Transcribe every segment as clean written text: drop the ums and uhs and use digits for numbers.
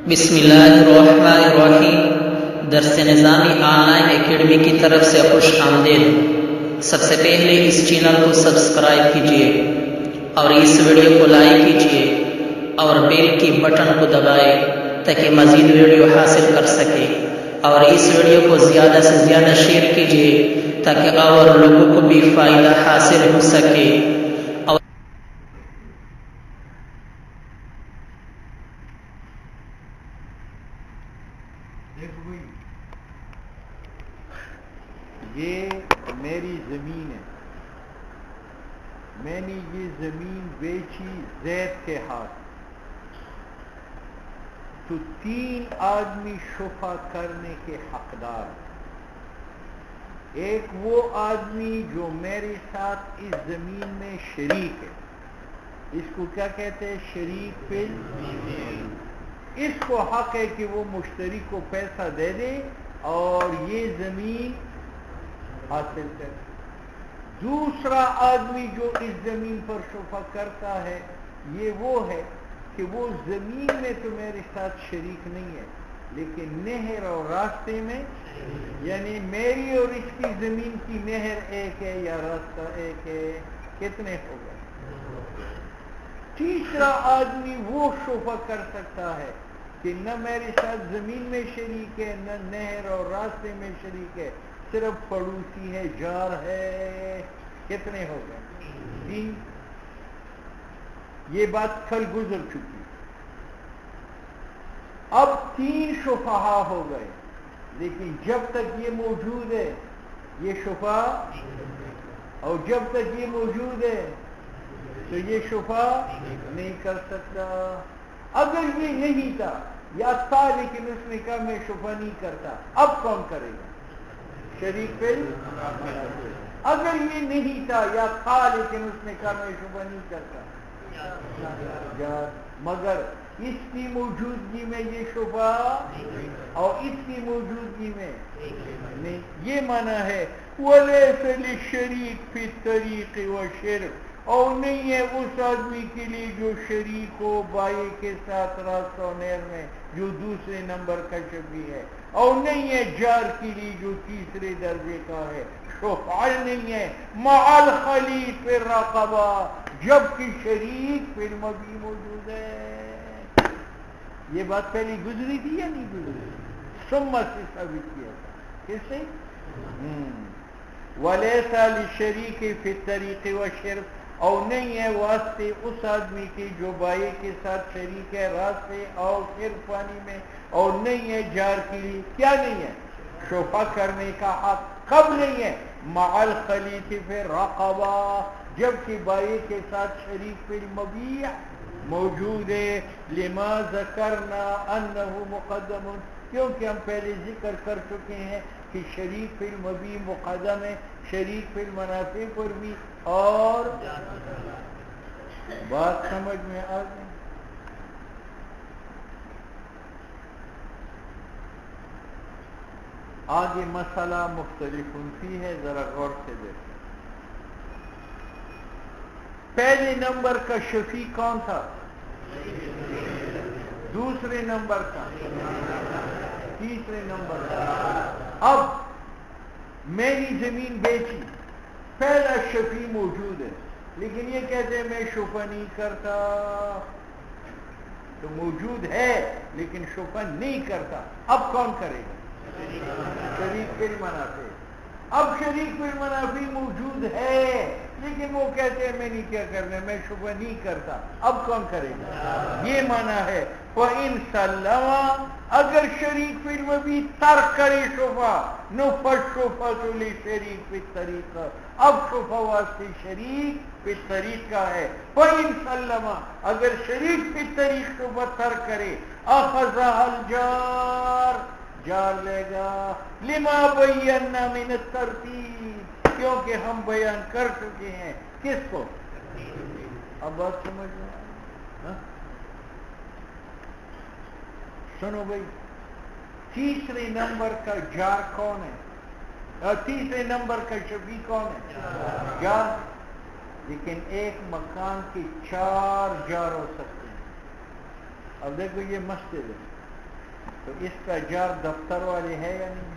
بسم اللہ الرحمن الرحیم۔ درس نظامی آن لائن اکیڈمی کی طرف سے خوش آمدید۔ سب سے پہلے اس چینل کو سبسکرائب کیجیے اور اس ویڈیو کو لائک کیجیے اور بیل کی بٹن کو دبائیں تاکہ مزید ویڈیو حاصل کر سکے، اور اس ویڈیو کو زیادہ سے زیادہ شیئر کیجیے تاکہ اور لوگوں کو بھی فائدہ حاصل ہو سکے۔ یہ میری زمین ہے، میں نے یہ زمین بیچی زید کے ہاتھ، تو 3 آدمی شفا کرنے کے حقدار۔ ایک وہ آدمی جو میرے ساتھ اس زمین میں شریک ہے، اس کو کیا کہتے ہیں؟ شریک فی الزمین۔ اس کو حق ہے کہ وہ مشتری کو پیسہ دے دے اور یہ زمین حاصل کرے۔ دوسرا آدمی جو اس زمین پر شفا کرتا ہے، یہ وہ ہے کہ وہ زمین میں تو میرے ساتھ شریک نہیں ہے، لیکن نہر اور راستے میں، یعنی میری اور اس کی زمین کی نہر ایک ہے یا راستہ ایک ہے۔ کتنے ہو گئے؟ تیسرا آدمی وہ شفا کر سکتا ہے کہ نہ میرے ساتھ زمین میں شریک ہے، نہ نہر اور راستے میں شریک ہے، صرف پڑوسی ہے، جار ہے۔ کتنے ہو گئے؟ 3۔ یہ بات کل گزر چکی۔ اب 3 شفہاء ہو گئے، لیکن جب تک یہ موجود ہے یہ شفا، اور جب تک یہ موجود ہے تو یہ شفا نہیں کر سکتا۔ اگر یہ نہیں تھا یا تھا لیکن اس نے کہا میں شفا نہیں کرتا، اب کون کرے گا؟ شریک فی الزمین۔ اگر یہ نہیں تھا یا تھا لیکن اس نے کہا میں شفا نہیں کرتا، مگر اس کی موجودگی میں یہ شفا اور اس کی موجودگی میں نہیں۔ یہ معنی ہے وَلَيْسَ لِلشَّرِيكِ فِي الطَّرِيقِ وَالشِّرْكِ، اور نہیں ہے اس آدمی کے لیے جو شریک ہو بائی کے ساتھ راستہ و نہر میں، جو دوسرے نمبر کا شبیہ ہے، اور نہیں ہے جار کے لیے جو تیسرے درجے کا ہے۔ شفعہ نہیں ہے مع الخلیط فی الرقبہ، جبکہ شریک فی المبیع موجود ہے۔ یہ بات پہلے گزری تھی یا نہیں گزری؟ ثم سے ثابت کیا تھا کس سے؟ وَلَيْسَ لِلشَّرِيكِ فِي الطَّرِيقِ وَالشِّرْكِ، اور نہیں ہے واسطے اس آدمی کی جو بائی کے ساتھ شریک ہے راستے اور شرک پانی میں، اور نہیں ہے جار کے لیے کیا نہیں ہے؟ شفا کرنے کا حق۔ کب نہیں ہے؟ مع الخلیط فی الرقبہ، جبکہ بائی کے ساتھ شریک فی المبیع موجود ہے۔ لما ذکرنا انہ مقدم، کیونکہ ہم پہلے ذکر کر چکے ہیں کہ شریک فی المبیع مقدم ہے، شریک فی المنافع پر بھی۔ اور بات سمجھ میں آ گئی؟ آگے مسئلہ مختلف فی ہے، ذرا غور سے دیکھیں۔ پہلے نمبر کا شفیع کون تھا؟ دوسرے نمبر کا، تیسرے نمبر کا۔ اب میں نے زمین بیچی، پہلا شفیع موجود ہے، لیکن یہ کہتے ہیں میں شفا نہیں کرتا، تو موجود ہے لیکن شفا نہیں کرتا، اب کون کرے گا؟ شریک فی المنافع۔ اب شریک فی المنافع موجود ہے لیکن وہ کہتے ہیں میں نہیں کیا کرنا، میں شفا نہیں کرتا، اب کون کرے گا؟ یہ معنی ہے وَإِن سَلَّمَ، اگر شریک فی المبیع ترک کرے شفا، فَالشُّفْعَةُ لِلشَّرِيكِ فِي الطَّرِيقِ، اب شفا واسطے شریک فی الطریق کا ہے۔ وَإِن سَلَّمَ، اگر شریک فی الطریق شفا ترک کرے، أَخَذَهَا الْجَارُ، جار لے گا، لما بینا من الترتیب، کیونکہ ہم بیان کر چکے ہیں کس کو؟ اب بات سمجھ میں آئی؟ سنو بھائی، تیسرے نمبر کا جار کون ہے؟ تیسرے نمبر کا شفیع کون ہے؟ جار۔ لیکن ایک مکان کے 4 جار ہو سکتے ہیں۔ اب دیکھو یہ مسجد ہے، تو اس کا جار دفتر والے ہے یا نہیں؟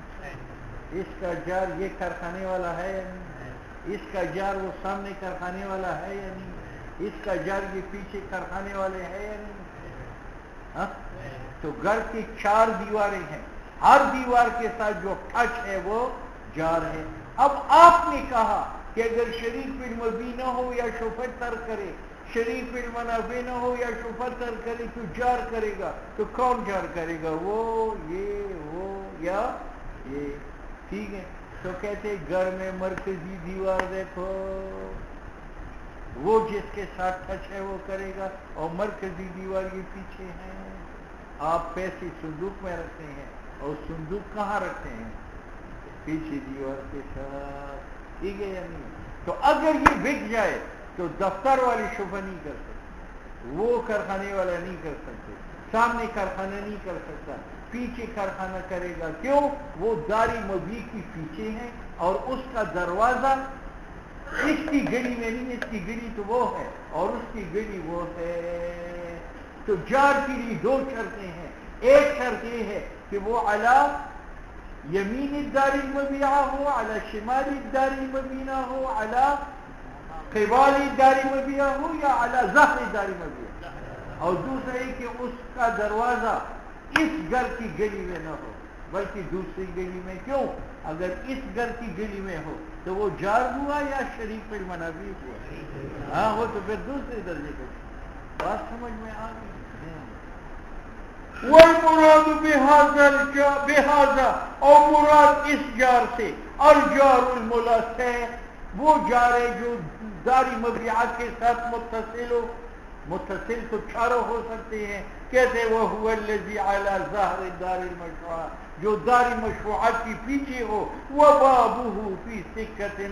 اس کا جار یہ کارخانے والا ہے یا نہیں؟ اس کا جار وہ سامنے کارخانے والا ہے یا نہیں؟ اس کا جار یہ پیچھے کارخانے والے ہے یا نہیں؟ ہاں؟ تو گھر کی 4 دیواریں ہیں، ہر دیوار کے ساتھ جو ٹچ ہے وہ جار ہے۔ اب آپ نے کہا کہ اگر شریک بالمبی نہ ہو یا شفعت تر کرے، شریک بالمنافع نہ ہو یا شفعت تر کرے تو جار کرے گا، تو کون جار کرے گا؟ وہ یا یہ؟ ٹھیک ہے، تو کہتے گھر میں مرکزی دیوار دیکھو، وہ جس کے ساتھ ٹچ ہے وہ کرے گا، اور مرکزی دیوار یہ پیچھے ہے۔ آپ پیسے صندوق میں رکھتے ہیں اور صندوق کہاں رکھتے ہیں؟ پیچھے دیوار کے ساتھ، ٹھیک ہے یا نہیں؟ تو اگر یہ بک جائے تو دفتر والی شفا نہیں کر سکتے، وہ کارخانے والا نہیں کر سکتے، سامنے کارخانہ نہیں کر سکتا، پیچھے کارخانہ کرے گا۔ کیوں؟ وہ داری مبیع کی پیچھے ہے اور اس کا دروازہ اس کی گلی میں نہیں، اس کی گلی تو وہ ہے اور اس کی گلی وہ ہے۔ تو جار کے لیے 2 شرطیں ہیں، ایک شرط یہ ہے کہ وہ علی یمین الدار المبیعہ ہو، علی شمال الدار المبینہ ہو، علی قبال الدار المبیعہ ہو، یا علی ظہر الدار المبیعہ، اور دوسرا یہ کہ اس کا دروازہ اس گھر کی گلی میں نہ ہو بلکہ دوسری گلی میں۔ کیوں؟ اگر اس گھر کی گلی میں ہو تو وہ جار ہوا یا شریک بالمنافع ہوا؟ ہاں، وہ تو پھر دوسرے درجے کا بات سمجھ میں آ گئی۔ والمراد بہذا، اور مراد اس جار سے الجار الملث، وہ جار ہے جو داری مبیعات کے ساتھ متصل ہو۔ متصل تو چاروں ہو سکتے ہیں، کہتے وہ هو الذی علی ظہر الدار المشروعہ، جو داری مشروعات کی پیچھے ہو، وبابہ فی سکۃ اخری،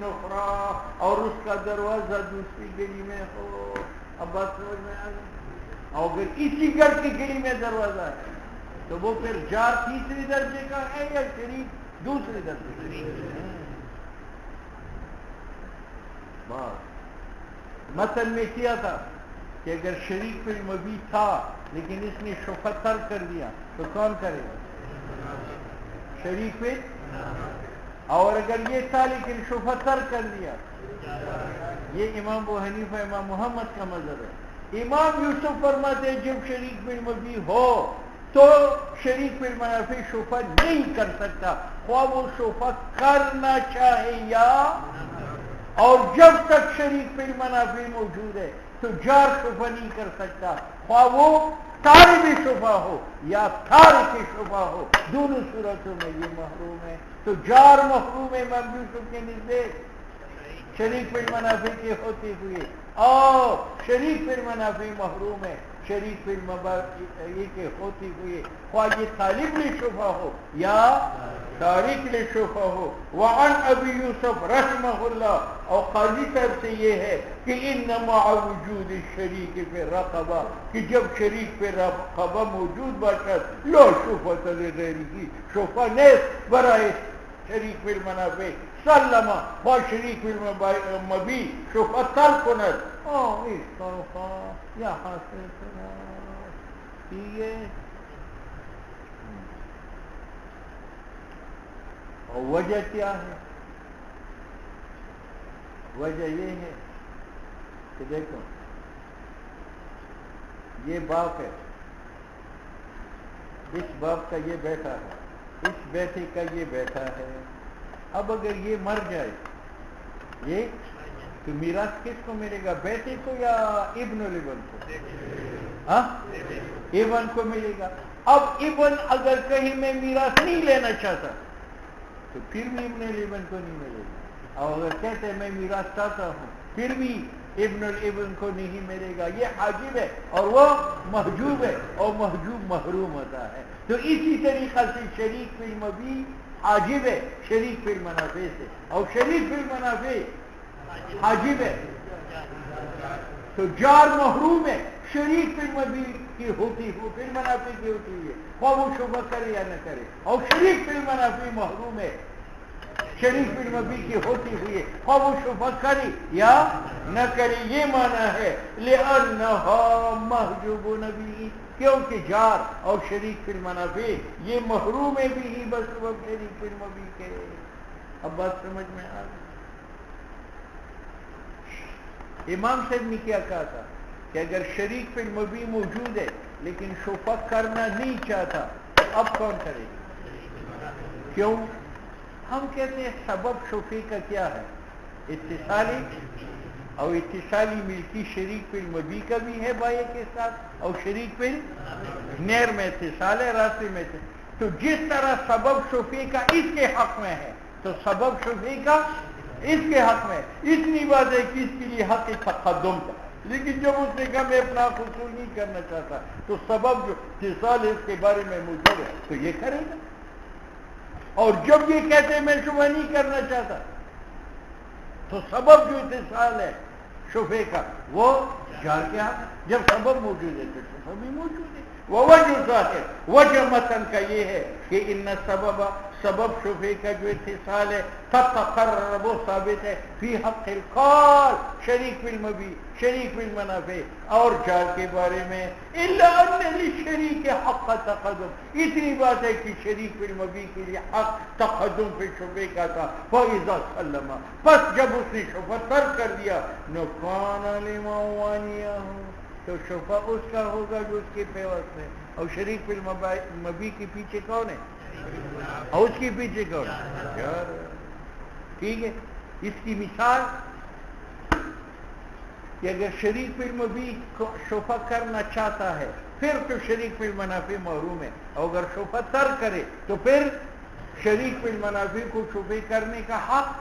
اور اس کا دروازہ دوسری گلی میں ہو۔ اب بات سمجھ میں آ گئی؟ اور اگر اسی گھر کی گلی میں دروازہ ہے تو وہ پھر جار تیسری درجے کا ہے یا شریک دوسرے درجے کا؟ بات مثل میں کیا تھا کہ اگر شریک بالمبیع تھا لیکن اس نے شفعت ترک کر دیا تو کون کرے گا؟ شریک بال، اور اگر یہ تھا لیکن شفعت ترک کر دیا، یہ امام ابو حنیفہ امام محمد کا مذہب ہے۔ امام یوسف فرماتے ہیں جب شریک بالمبیع ہو تو شریک بالمنافع شفعہ نہیں کر سکتا، خواہ وہ شفعہ کرنا چاہے یا، اور جب تک شریک بالمنافع موجود ہے تو جار شفعہ نہیں کر سکتا، خواہ وہ طالب شفعہ ہو یا تارک شفعہ ہو، دونوں صورتوں میں یہ محروم ہے۔ تو جار محروم ہے امام یوسف کے نزدیک شریک بالمنافع کے ہوتے ہوئے، اور شریک بالمنافع محروم ہے شریک بالمباح کے ہوتے ہوئے، خواہ یہ طالب شفعہ ہو یا تارک شفعہ ہو۔ وعن ابی یوسف رحمہ اللہ، اور قاضی صاحب سے یہ ہے کہ انما وجود الشریک فی الرقبہ، کہ جب شریک پہ رقبہ موجود باشد لا شفعۃ لغیرہ، شفعہ نیست برائے شریک بالمنافع، سلم با شریک بالمبیع شفعہ ترک کند، اس طرفا یا حاصل کند۔ ٹھیک ہے، اور وجہ کیا ہے؟ وجہ یہ ہے کہ دیکھو یہ باپ ہے، اس باپ کا یہ بیٹا ہے، اس بیٹے کا یہ بیٹا ہے۔ اب اگر یہ مر جائے یہ تو میراث کس کو ملے گا؟ بیٹے کو یا ابن الابن کو؟ ہاں، ابن کو ملے گا۔ اب ابن اگر کہیں میں میراث نہیں لینا چاہتا تو پھر بھی ابن الابن کو نہیں ملے گا، اور اگر کہتے میں میراث چاہتا ہوں پھر بھی ابن الابن کو نہیں ملے گا۔ یہ حاجب ہے اور وہ محجوب ہے، اور محجوب محروم ہوتا ہے۔ تو اسی طریقہ سے شریک بالمبیع حاجب ہے شریک بالمنافع سے، اور شریک بالمنافع حاجب ہے، تو جار محروم ہے شریک بالمبیع کی ہوتی ہو، بالمنافع کی ہوتی ہے، خواہ وہ شفعہ کرے یا نہ کرے، اور شریک بالمنافع محروم ہے شریک فی المبی کی ہوتی ہوئی خواہ وہ شفا کری یا نہ کری. یہ معنی ہے لِأَنَّهَا مَحْجُوبُ نَبِی، کیونکہ جار اور شریک فی المنافع یہ محروم بھی ہی بس سبب شریک فی المبی کے. اب بات سمجھ میں آ گئی. امام صاحب نے کیا کہا تھا کہ اگر شریک فی المبی موجود ہے لیکن شفا کرنا نہیں چاہتا تو اب کون کرے گا؟ کیوں؟ ہم کہتے ہیں سبب شفے کا کیا ہے؟ اتصالی، اور اتصالی ملکی شریک فی المبی کا بھی ہے بائے کے ساتھ، اور شریک فی نیر میں اتصال ہے، راستے میں اتصال. تو جس طرح سبب شفے کا اس کے حق میں ہے تو سبب شفے کا اس کے حق میں. اتنی بات ہے کہ اس کے لیے حق تقدم تھا، لیکن جب اس نے کہا میں اپنا حصول نہیں کرنا چاہتا تو سبب جو اتصال ہے اس کے بارے میں موجود ہے تو یہ کرے گا. اور جب یہ کہتے ہیں میں شفا نہیں کرنا چاہتا تو سبب جو اتصال ہے شفے کا وہ جار کے حق. جب سبب موجود ہے تو شفا بھی موجود ہے. وجہ ظاہر وجہ متن کا یہ ہے کہ ان سبب شفے کا جو اتصال ہے تقرر وہ ثابت ہے فی حق القال شریک فی المبی شریک فی المنافع. اور جار کے بارے میں الا ان للشریک حق تقدم، اتنی بات ہے کہ شریک فی المبی کے لیے حق تقدم فی شفے کا تھا. فاذا سلم، پس جب اس نے شفا ترک کر دیا نکان لموانیہ، تو شفا اس کا ہوگا جو اس کے پیوست ہے. اور شریک فی المبی کے پیچھے کون ہے؟ اور اس کے پیچھے کون ہے؟ یار ٹھیک ہے. اس کی مثال کہ اگر شریک فی المبی کو شفا کرنا چاہتا ہے پھر تو شریک فی المنافع محروم ہے، اور اگر شفا ترک کرے تو پھر شریک فی المنافع کو شفے کرنے کا حق.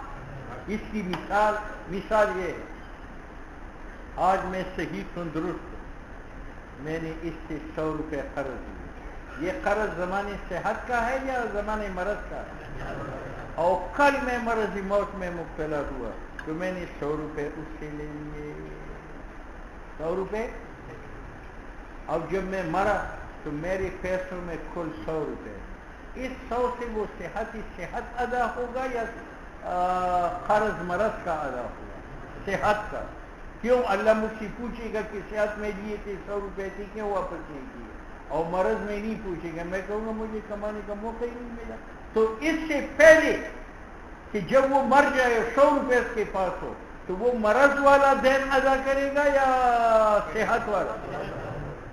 اس کی مثال یہ ہے، آج میں صحیح تندرست، میں نے اس سے 100 روپے قرض لیے. یہ قرض زمانے صحت کا ہے یا زمانے مرض کا ہے؟ اور کل میں مرض موت میں مبتلا ہوا تو میں نے 100 روپے اس سے لے لیے. 100 روپے. اب جب میں مرا تو میرے پیسوں میں کل 100 روپے. اس 100 سے وہ صحت ادا ہوگا یا قرض مرض کا ادا ہوگا؟ صحت کا. کیوں؟ اللہ مجھ سے پوچھے گا کہ صحت میں لیے تھے 100 روپے تھے کیوں واپس نہیں کیے، اور مرض میں نہیں پوچھے گا. میں کہوں گا مجھے کمانے کا موقع ہی نہیں ملا. تو اس سے پہلے کہ جب وہ مر جائے 100 روپے اس کے پاس ہو تو وہ مرض والا دین ادا کرے گا یا صحت والا؟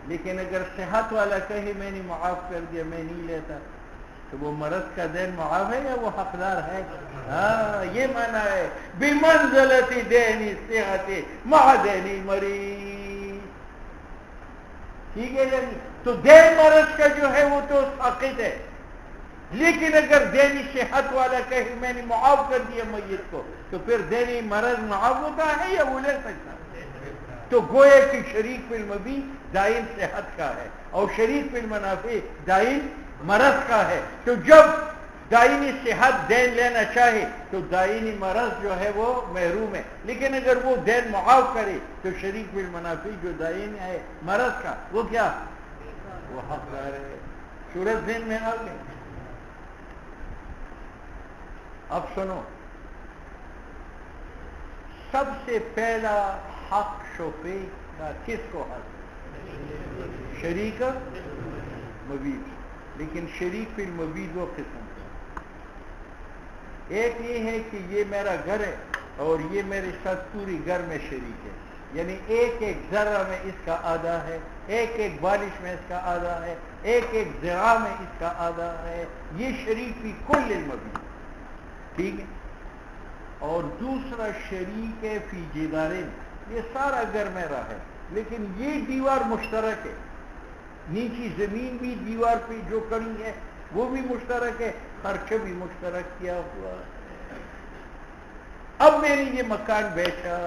لیکن اگر صحت والا کہے میں نے معاف کر دیا میں نہیں لیتا تو وہ مرض کا دین معاف ہے یا وہ حقدار ہے؟ ہاں یہ معنی ہے بمنزلت دین صحت مع دین مریض. ٹھیک ہے یعنی تو دین مرض کا جو ہے وہ تو ساقط ہے، لیکن اگر دینی صحت والا کہے میں نے معاف کر دیا میت کو تو پھر دینی مرض معاف ہوتا ہے یا وہ لے سکتا ہے؟ تو گویا کہ شریک فی المبی دائن صحت کا ہے اور شریک فی المنافع دائن مرض کا ہے. تو جب دائنی صحت دین لینا چاہے تو دائنی مرض جو ہے وہ محروم ہے، لیکن اگر وہ دین معاف کرے تو شریک فی المنافع جو دائن ہے مرض کا وہ کیا؟ وہ حقدار ہے. صورت ذہن میں آ گئی. اب سنو، سب سے پہلا حق شفے کا کس کو حق؟ شریک مبید. لیکن شریک فی المبید دو قسم کا. ایک یہ ہے کہ یہ میرا گھر ہے اور یہ میرے ساتھ پوری گھر میں شریک ہے، یعنی ایک ایک ذرہ میں اس کا آدھا ہے، ایک ایک بالش میں اس کا آدھا ہے، ایک ایک ذراع میں اس کا آدھا ہے. یہ شریک فی کل المبید. ٹھیک ہے. اور دوسرا شریک ہے فی جدارین، یہ سارا گھر میرا ہے لیکن یہ دیوار مشترک ہے، نیچی زمین بھی دیوار پہ جو کڑی ہے وہ بھی مشترک ہے، خرچہ بھی مشترک کیا ہوا ہے. اب میں نے یہ مکان بیچا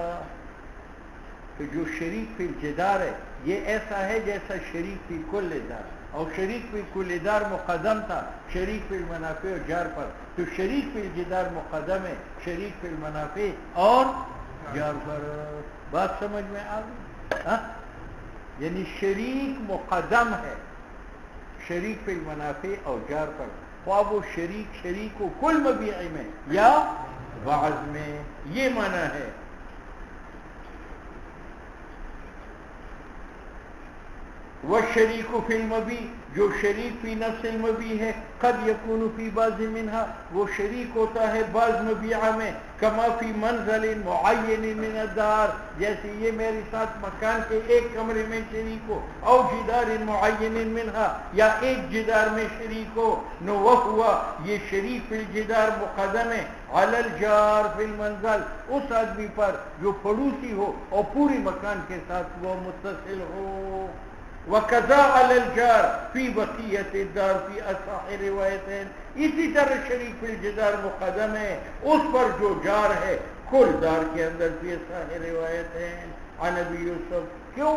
تو جو شریک فی الجدار ہے یہ ایسا ہے جیسا شریک فی کل دار، اور شریک فی کل دار مقدم تھا شریک فی المنافع اور جار پر، تو شریک فی الجدار مقدم ہے شریک فی المنافع اور جار پر. بات سمجھ میں آ گئی؟ یعنی شریک مقدم ہے شریک فی المنافع اور جار پر، خواہ وہ شریک ہو کل مبیع میں یا بعض میں، یہ معنی ہے۔ والشریک فی المبیع، جو شریک فی نفس المبیع ہے، قد یکون فی بعض منہا، وہ شریک ہوتا ہے بعض مبیعہ میں، کما فی منزل معین من الدار، جیسے یہ میرے ساتھ مکان کے ایک کمرے میں شریک ہو، او جدار معین منہا، یا ایک جدار میں شریک ہو، نو وہوا، یہ شریک فی الجدار مقدم ہے علی الجار فی المنزل، اس آدمی پر جو پڑوسی ہو اور پوری مکان کے ساتھ وہ متصل ہو۔ وَقَضَى عَلَى الْجَارِ فِي بَقِيَّةِ الدَّارِ فِي أَصَحِّ الرِّوَایَتَيْن، اسی طرح شریک فی الجدار مقدم ہے اس پر جو جار ہے کل دار کے اندر فی أصح روایتین عن ابی یوسف۔ کیوں؟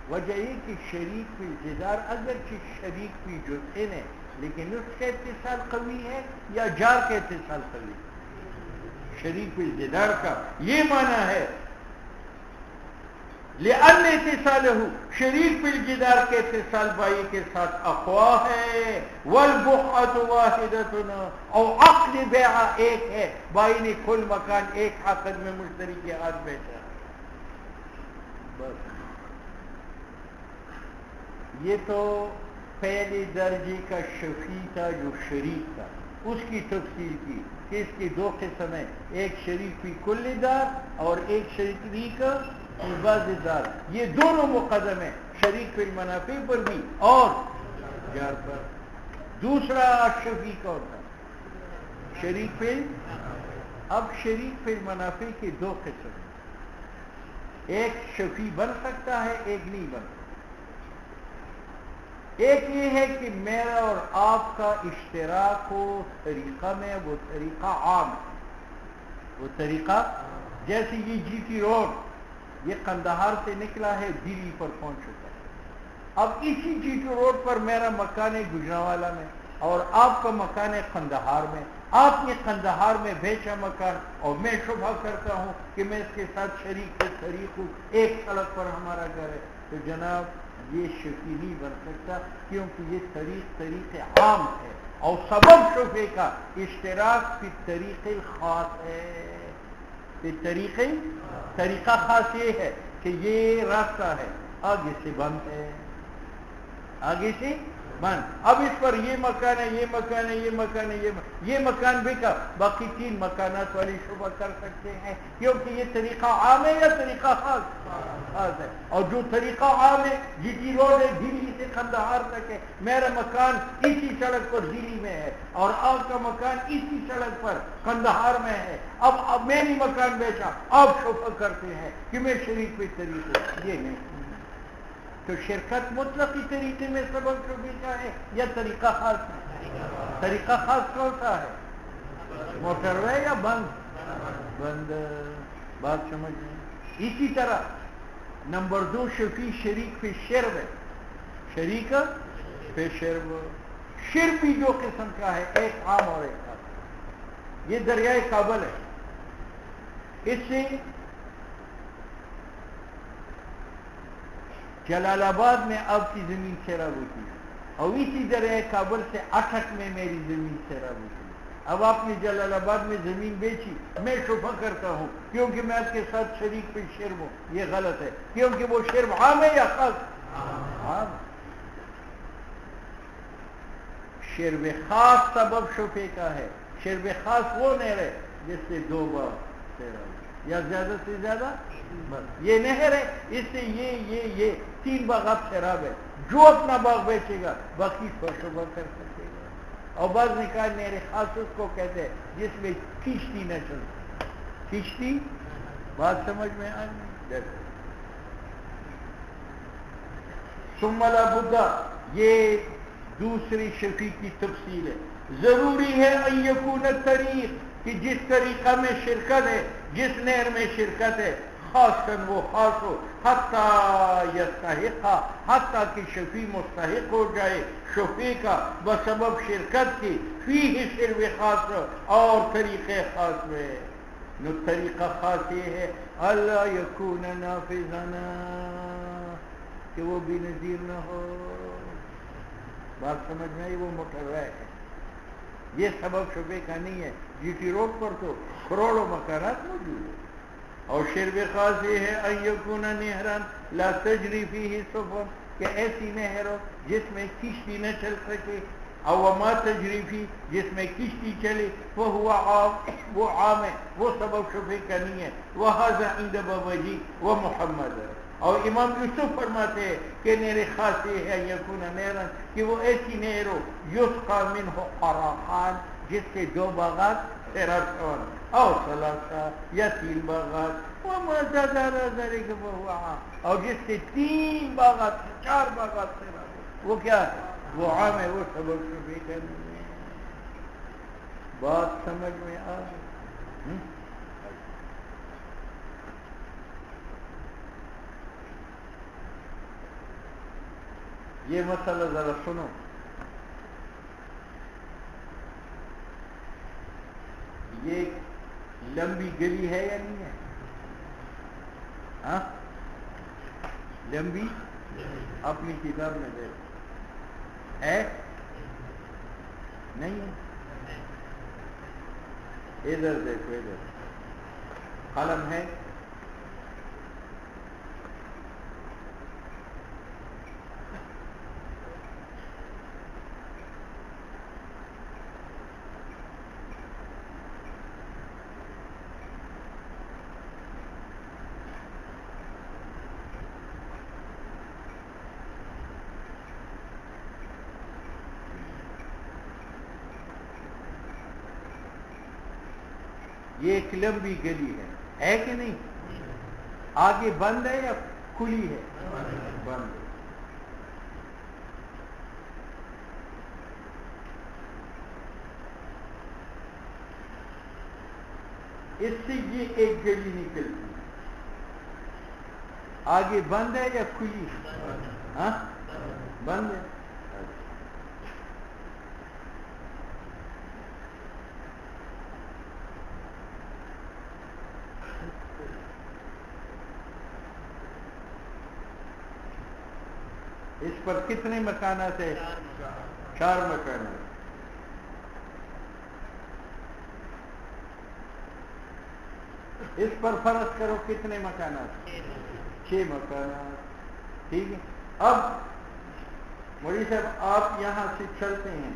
وجہ یہ کہ شریک فی الجدار اگرچہ شریک فی جزء ہے لیکن اس کا اتصال قوی ہے یا جار کا اتصال قوی ہے؟ شریک فی الجدار کا یہ معنی ہے لأن اتصالہ، شریک فی الجدار کے اتصال بائی کے ساتھ اقوا ہے، والبقعۃ واحدۃ، اور عقد بیعہ ایک ہے، بائی نے کل مکان ایک عقد میں مشتری کے ہاتھ بیچا۔ بس یہ تو پہلے درجے کا شفیع تھا جو شریک تھا، اس کی تفصیل کی کہ اس کی دو قسم ہیں، ایک شریک فی کل دار اور ایک شریک فی بعض دار، یہ دونوں مقدم ہیں، شریک فی المنافع پر بھی اور جار پر۔ دوسرا شفیع کا ہوتا ہے شریک فی، اب شریک فی المنافع کے دو قسم ہیں، ایک شفیع بن سکتا ہے ایک نہیں بن سکتا۔ ایک یہ ہے کہ میرا اور آپ کا اشتراک ہو طریقہ میں، وہ طریقہ عام ہے، وہ طریقہ جیسے یہ جی ٹی روڈ یہ قندہار سے نکلا ہے دلی پر پہنچ چکا ہے، اب اسی جی ٹی روڈ پر میرا مکان ہے گجرانوالہ میں اور آپ کا مکان ہے قندہار میں، آپ نے قندہار میں بیچا مکان اور میں شبہ کرتا ہوں کہ میں اس کے ساتھ شریک ہوں، ایک سڑک پر ہمارا گھر ہے، تو جناب یہ شفیع نہیں بن سکتا کیونکہ یہ طریق عام ہے، اور سبب شفیع کا اشتراک فی طریق خاص ہے۔ طریقہ خاص یہ ہے کہ یہ راستہ ہے آگے سے بند ہے، آگے سے بند، اب اس پر یہ مکان ہے یہ مکان ہے یہ مکان ہے یہ مکان بکا، باقی تین مکانات والی شبہ کر سکتے ہیں کیونکہ یہ طریقہ عام ہے یا طریقہ خاص ہے، اور جو طریقہ عام ہے جی ٹی روڈ ہے دلی سے قندہار تک ہے، میرا مکان اسی سڑک پر دلی میں ہے اور آپ کا مکان اسی سڑک پر قندہار میں ہے، اب میں نے مکان بیچا، آپ شبہ کرتے ہیں کہ میں شریک پہ طریقے، یہ نہیں، تو شرکت مطلقی طریقے میں سبب شفیع کا ہے یا طریقہ خاص میں؟ طریقہ خاص کون سا ہے؟ موٹر وے یا بند، بات سمجھ لیں۔ اسی طرح نمبر دو شفیع شریک فی شرب ہے، شریک فی شرب، شرب بھی جو قسم کا ہے ایک عام اور ایک خاص، یہ دریائے کابل ہے، اس سے جلال آباد میں آپ کی زمین سیراب ہوتی ہے اور اسی دریائے کابل سے اٹھک میں میری زمین سیراب ہوتی ہے، اب آپ نے جلال آباد میں زمین بیچی، میں شبہ کرتا ہوں کیونکہ میں آپ کے ساتھ شریک فی شرب ہوں، یہ غلط ہے کیونکہ وہ شرب عام ہے یا خاص؟ عام۔ شرب خاص سبب شفیع کا ہے، شرب خاص وہ نہر ہے جس سے دو بار سیراب یا زیادہ سے زیادہ، یہ نہر ہے اس سے یہ تین باغات سیراب ہے، جو اپنا باغ بیچے گا باقی پر شبہ کر سکے گا، اور بعض نکاح نہر خاص اس کو کہتے ہیں جس میں کشتی نہ چلتی، کشتی، بات سمجھ میں آ گئی؟ ثم لا بد، یہ دوسری شفیع کی تفصیل ہے، ضروری ہے ان یکون الطریق، کہ جس طریقہ میں شرکت ہے، جس نہر میں شرکت ہے، خاصاً وہ خاص ہو، حتی یستحق، حتی کہ شفیع مستحق ہو جائے شفیع کا بسبب شرکت کی، فیہ شرب خاص اور طریقے خاص میں، نو طریقہ خاص یہ ہے اللہ یکون نافذنا، کہ وہ بھی نظیر نہ ہو، بات سمجھ میں آئی؟ وہ مقرر ہے یہ سبب شبے کا نہیں ہے. جی ٹی روڈ پر تو کروڑوں مکانات موجود ہیں. اور شرب خاص یہ ہے ان یکون نہران لا تجری فیہ سفن، کہ ایسی نہر ہو جس میں کشتی نہ چل سکے، او ما تجری فی، جس میں کشتی چلے، فہو عام، وہ عام ہے، وہ سبب شبے کا نہیں ہے. وہذا عند بابجی و محمد. اور امام یوسف فرماتے ہیں کہ نہر خاص یہ ہے یکون نہران، کہ وہ ایسی نہر ہو یسقى منہ قراقان، جس سے 2 باغات سیرابسون اور ثلاثہ یا 3 باغات، وما زاد على ذلك فهو عام، اور جس سے 3 باغات 4 باغات سیراب، وہ کیا ہے؟ وہ عام ہے، وہ سبب شبے کا نہیں ہے. بات سمجھ میں آ گئی؟ یہ مسئلہ ذرا سنو. یہ لمبی گلی ہے یا نہیں ہے؟ ہاں لمبی، اپنی کتاب میں دیکھو ہے نہیں ہے؟ ادھر دیکھو، ادھر قلم ہے. یہ ایک لمبی گلی ہے کہ نہیں؟ آگے بند ہے یا کھلی ہے؟ بند ہے. اس سے یہ ایک گلی نکلتی ہے. آگے بند ہے یا کھلی ہے؟ ہاں بند ہے. اس پر کتنے مکانات ہیں؟ 4 مکانات. اس پر فرض کرو کتنے مکانات؟ 6 مکانات. ٹھیک ہے. اب مولوی صاحب آپ یہاں سے چلتے ہیں،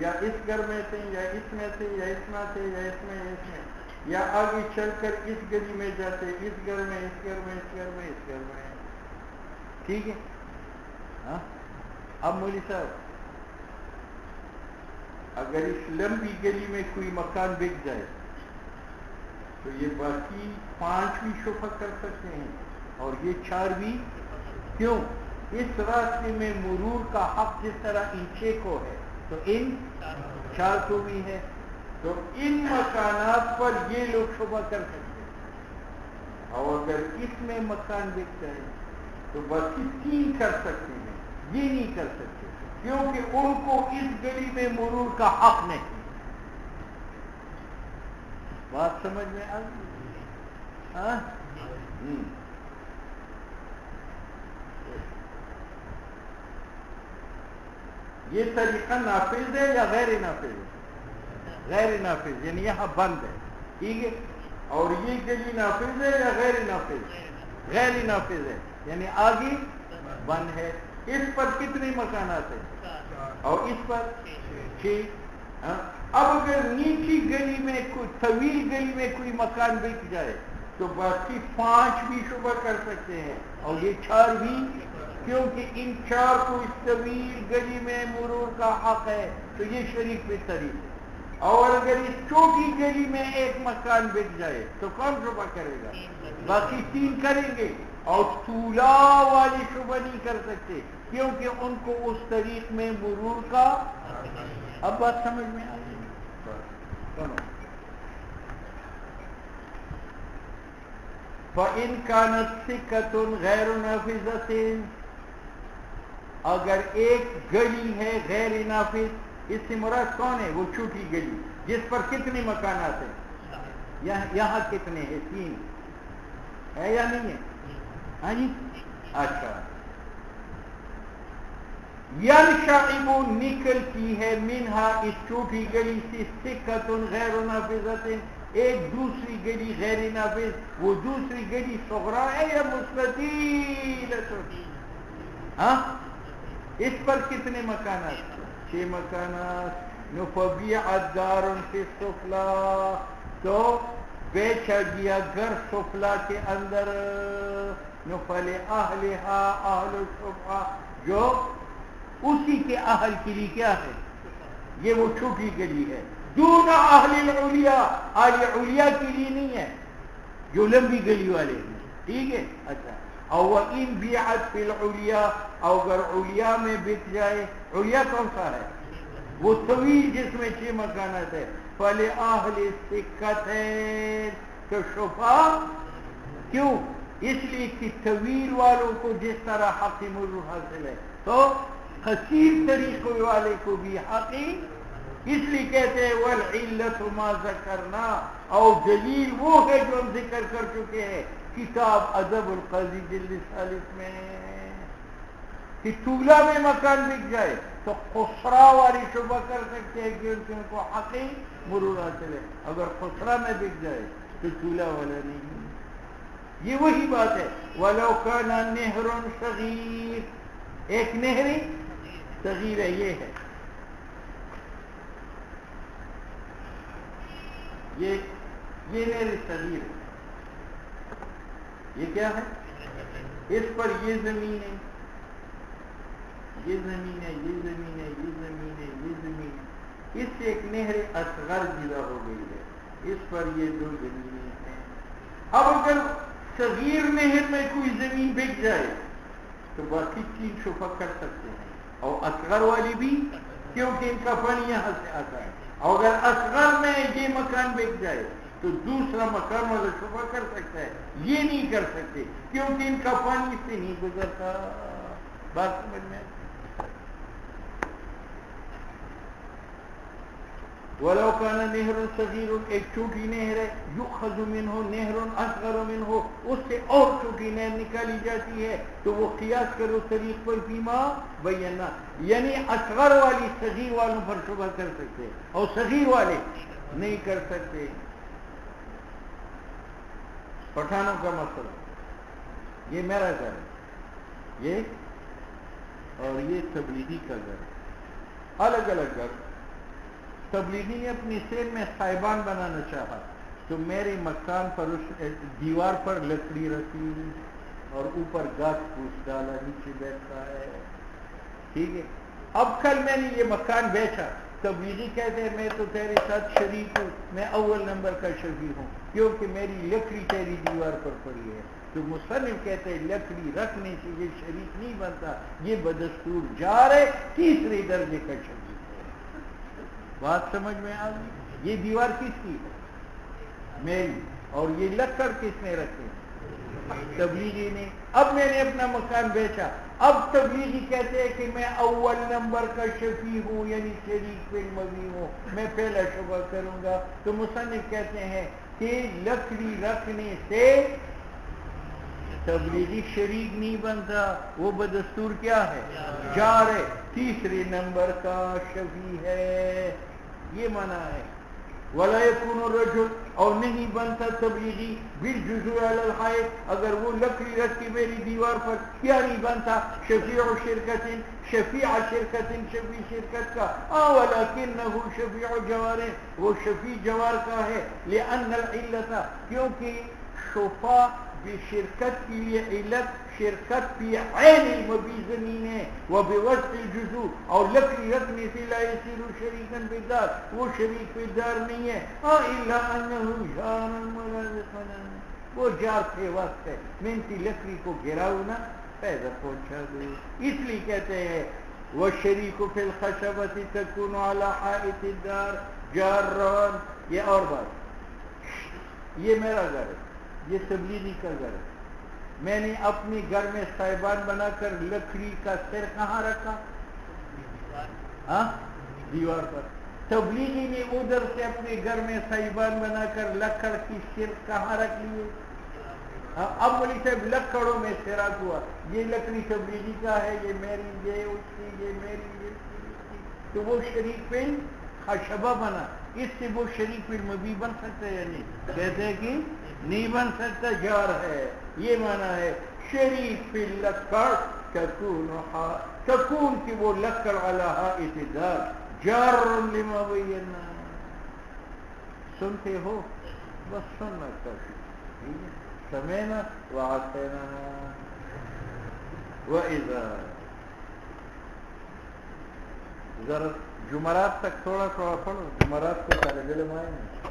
یا اس گھر میں سے یا اس میں سے یا اس میں سے یا اس میں یا اس میں، یا آگے چل کر اس گلی میں جاتے، اس گھر میں اس گھر میں اس گھر میں اس گھر میں. ٹھیک ہے. ہاں اب مولوی صاحب اگر اس لمبی گلی میں کوئی مکان بک جائے تو یہ باقی 5 بھی شفا کر سکتے ہیں اور یہ 4 بھی. کیوں؟ اس راستے میں مرور کا حق جس طرح ان 6 کو ہے تو ان 4 کو بھی ہے. تو ان مکانات پر یہ لوگ شفا کر سکتے ہیں. اور اگر اس میں مکان بک جائے تو باقی 3 کر سکتے ہیں، یہ نہیں کر سکتے کیونکہ ان کو اس گلی میں مرور کا حق نہیں. بات سمجھ میں آ گئی؟ ہاں یہ طریقہ نافذ ہے یا غیر نافذ ہے؟ غیر نافذ، یعنی یہاں بند ہے. ٹھیک ہے. اور یہ گلی نافذ ہے یا غیر نافذ؟ غیر نافذ ہے، یعنی آگے بند ہے. اس پر کتنے مکانات ہیں؟ اور اس پر 6. اب اگر نیچی گلی میں کوئی طویل گلی میں کوئی مکان بک جائے تو باقی 5 بھی شبہ کر سکتے ہیں اور یہ 4 بھی، کیونکہ ان 4 کو اس طویل گلی میں مرور کا حق ہے تو یہ شریک پہ طریق ہے. اور اگر اس چھوٹی گلی میں ایک مکان بک جائے تو کون شبہ کرے گا؟ باقی 3 کریں گے. اور طولا والی شبہ نہیں کر سکتے کیونکہ ان کو اس طریق میں مرور کا. اب بات سمجھ میں آ گئی؟ فَإِنْ كَانَتْ سِكَّةٌ غَيْرُ نَافِذَةٍ، اگر ایک گلی ہے غیر نافذ، اس سے مراد کون ہے؟ وہ چھوٹی گلی جس پر کتنے مکانات ہیں؟ یہاں کتنے ہیں؟ 3 ہے یا نہیں ہے؟ ہاں جی. اچھا ینشعب نکلتی ہے منہا اس ٹوٹی گلی سے سکۃ غیر نافذۃ ایک دوسری گلی غیر نافذ وہ دوسری گلی صغرا ہے یا مستطیل؟ ہاں اس پر کتنے مکانات؟ 6 مکانات. فبیعت دار فی السفلا تو بیچا گیا گھر سفلا کے اندر. فلأہلها اہل السفلا جو اسی کے اہل کے لیے کیا ہے یہ وہ چھوٹی گلی ہے. دون اہل العلیاء اہل علیا کے لیے نہیں ہے جو لمبی گلی والے ہیں. ٹھیک ہے. اچھا او ان بیعت فی العلیاء اگر علیا میں بک جائے. علیا کون سا ہے؟ وہ طویل جس میں 6 مکانات ہے. فلأہل السکتین تو شفا کیوں؟ اس لیے کہ طویل والوں کو جس طرح حق مرور حاصل ہے تو قصیر طریقوں والے کو بھی حقی. اس لیے کہتے ہیں والعلت ما ذکرنا اور دلیل وہ ہے جو ہم ذکر کر چکے ہیں کتاب ادب القاضی جلد 40 میں کہ طولہ میں مکان بک جائے تو قصرہ والی شبہ کر سکتے ہیں کہ ان کو حقی مرور حاصل ہے. اگر قصرہ میں بک جائے تو طولہ والا نہیں. یہ وہی بات ہے. ولو کان نہر صغیر ایک نہری صغیر ہے. یہ ہے یہ نہر صغیر ہے. یہ کیا ہے؟ اس پر یہ زمین ہے یہ زمین ہے یہ زمین ہے یہ زمین ہے یہ زمین ہے. اس سے ایک نہر اصغر جدا ہو گئی ہے. اس پر یہ 2 زمینیں ہیں. اب اگر صغیر نہر میں کوئی زمین بک جائے تو باقی 3 شفا کر سکتے ہیں اور اصغر والی بھی کیونکہ ان کا فن یہاں سے آتا ہے. اور اگر اصغر میں یہ مکان بک جائے تو دوسرا مکان والا شفا کر سکتا ہے. یہ نہیں کر سکتے کیونکہ ان کا فن اس سے نہیں گزرتا. بات سمجھ میں؟ ولو کان نہر صغیر ایک چھوٹی نہر ہے یؤخذ منہ نہر اصغر منہ اس سے اور چھوٹی نہر نکالی جاتی ہے تو وہ قیاس کرو طریق پر فیما بینا یعنی اصغر والی صغیر والوں پر شبہ کر سکتے اور صغیر والے نہیں کر سکتے. پٹھانوں کا مسئلہ یہ میرا گھر ہے یہ اور یہ تبلیغی کا گھر ہے. الگ الگ گھر. تبلیغی نے اپنی سیل میں سائبان بنانا چاہا تو میرے مکان پر اس دیوار پر لکڑی رکھی اور اوپر گھاس پھوس ڈالا نیچے بیٹھتا ہے. ٹھیک ہے. اب کل میں نے یہ مکان بیچا. تبلیغی کہتے ہیں میں تو تیرے ساتھ شریک ہوں میں اول نمبر کا شفیع ہوں کیونکہ میری لکڑی تیری دیوار پر پڑی ہے. تو مصنف کہتے ہیں لکڑی رکھنے سے یہ شریک نہیں بنتا یہ بدستور جار ہے 3 درجے کا شفیع. بات سمجھ میں آ گئی؟ یہ دیوار کس کی ہے؟ میری. اور یہ لکڑ کس نے رکھے؟ تبلیغی نے. اب میں نے اپنا مکان بیچا. اب تبلیغی کہتے ہیں کہ میں اول نمبر کا شفیع ہوں یعنی شریک فی المبیع ہوں میں پہلا شبہ کروں گا. تو مصنف کہتے ہیں کہ لکڑی رکھنے سے تبلیغی شریک نہیں بنتا وہ بدستور کیا ہے؟ جار ہے 3 نمبر کا شفیع ہے. یہ معنی ہے. ولا يكون الرجل اور نہیں بنتا تبلیغی بالجزء على الحائط اگر وہ لکڑی رکھ کے میری دیوار پر کیا نہیں بنتا شفیع شرکت شفیع شرکت شفیع شرکت کا ولكنه شفیع جوار وہ شفیع جوار کا ہے. لأن العلت کیونکہ شفا بشرکت کی لیے علت شرکت فی عین المبیع زمین ہے وبوسط الجزء اور لکڑی رکھنے سے لا يصير شریکا بالدار وہ شریک بالدار نہیں ہے. الا انه جار ملازقا وہ جار کے وقت ہے منتی لکڑی کو گراؤ نہ پیدا پہنچا دو. اس لیے کہتے ہیں والشریک فی الخشبۃ تكون على حائط الدار جارا. یہ اور بات یہ میرا گھر ہے یہ تبلیغی کا گھر ہے. میں نے اپنے گھر میں سائبان بنا کر لکڑی کا سر کہاں رکھا؟ ہاں دیوار پر. تبلیغی نے ادھر سے اپنے گھر میں سائبان بنا کر لکڑ کی سر کہاں رکھ لیے؟ اب مولی صاحب لکڑوں میں اختراق ہوا، یہ لکڑی تبلیغی کا ہے، یہ میری، یہ اس کی، یہ میری، یہ اس کی، تو وہ شریک فل خشبہ بنا، اس سے وہ شریک فل مبی بن سکتا ہے یا نہیں؟ کہتے ہیں کہ نہیں بن سکتا، جار ہے، یہ معنی ہے شریک فل لکڑ تکون کی وہ لکڑ علی حائط دار جار لما بینا. سنتے ہو؟ بس سننا کافی، سمینا وعطینا وَإِذَا. ذرا جمعرات تک تھوڑا تھوڑا پڑھو، جمعرات کو طالب علم آئے نا.